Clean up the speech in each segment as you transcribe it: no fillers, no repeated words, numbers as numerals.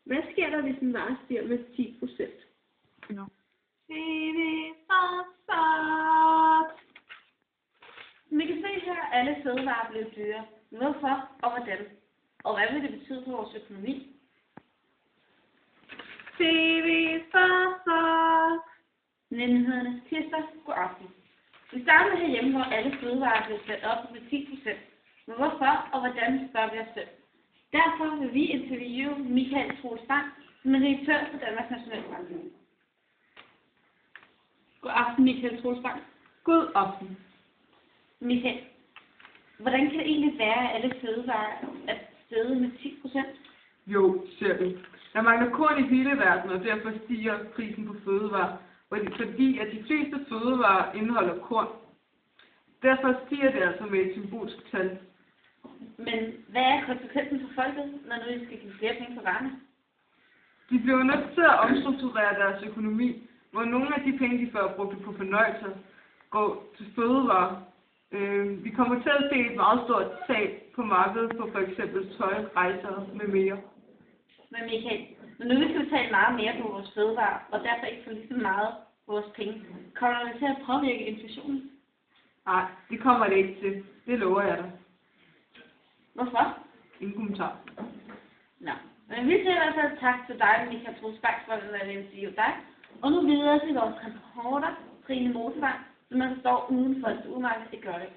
Hvad sker der, hvis en vare stiger med 10%? Nå. Vi kan se her, at alle fødevarer bliver dyre. Hvorfor og hvordan? Og hvad vil det betyde for vores økonomi? Nyhederne tirsdag. God aften. Vi starter herhjemme, hvor alle fødevarer bliver sat op med 10%. Men hvorfor og hvordan, spørger vi os selv. Derfor vil vi interviewe Michael Troels Bang, som er direktør for Danmarks Nationalbank. God aften, Michael Troels Bang. God aften. Michael, hvordan kan det egentlig være, at alle fødevarer er steget med 10%? Jo, ser du. Der mangler korn i hele verden, og derfor stiger prisen på fødevarer, fordi at de fleste fødevarer indeholder korn. Derfor stiger det altså med et symbolsk tal. Men hvad er konsekvensen for folket, når nu de skal give flere penge for varerne? De bliver nødt til at omstrukturere deres økonomi, hvor nogle af de penge, de før brugte på fornøjelser, går til fødevarer. Vi kommer til at se et meget stort tab på markedet på f.eks. tøj, rejser med mere. Men Michael, når nu vi skal betale meget mere på vores fødevarer, og derfor ikke få lige så meget på vores penge, kommer det til at påvirke inflationen? Nej, det kommer det ikke til. Det lover jeg dig. Hvorfor? Ingen kommentar. Nå, men vi siger i hvert fald tak til dig, Michael Troels Bang, for at være interviewe dig. Og nu videre til vores reporter, Trine Motorvang, som man står uden for et supermarked i Gørlev.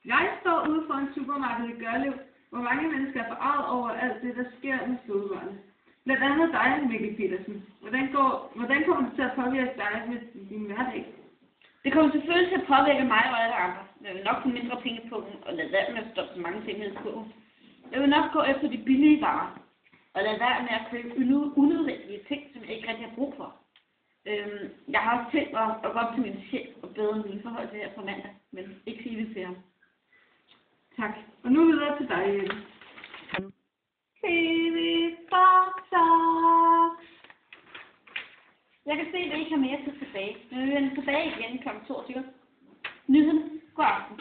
Jeg står ude for en supermarked i Gørlev, hvor mange mennesker er forarvet over alt det, der sker med fødevarerne. Blandt andet dig, Mikkel Petersen. Hvordan kommer det til at påvirke dig med din hverdag? Det kommer selvfølgelig til at påvirke mig og alle andre. Jeg vil nok få mindre penge på og lade være med at stoppe så mange ting ned på. Jeg vil nok gå efter de billige varer og lade være med at købe unødvendige ting, som jeg ikke rigtig har brug for. Jeg har også tænkt mig at gå op til min chef og bede om mine forhold til her på mandag, men ikke sige det til ham. Tak. Og nu videre til dig, Jette. Jeg kan se, at vi ikke har mere tid tilbage, men vi vender tilbage igen kl. 22. Nyhederne. God aften.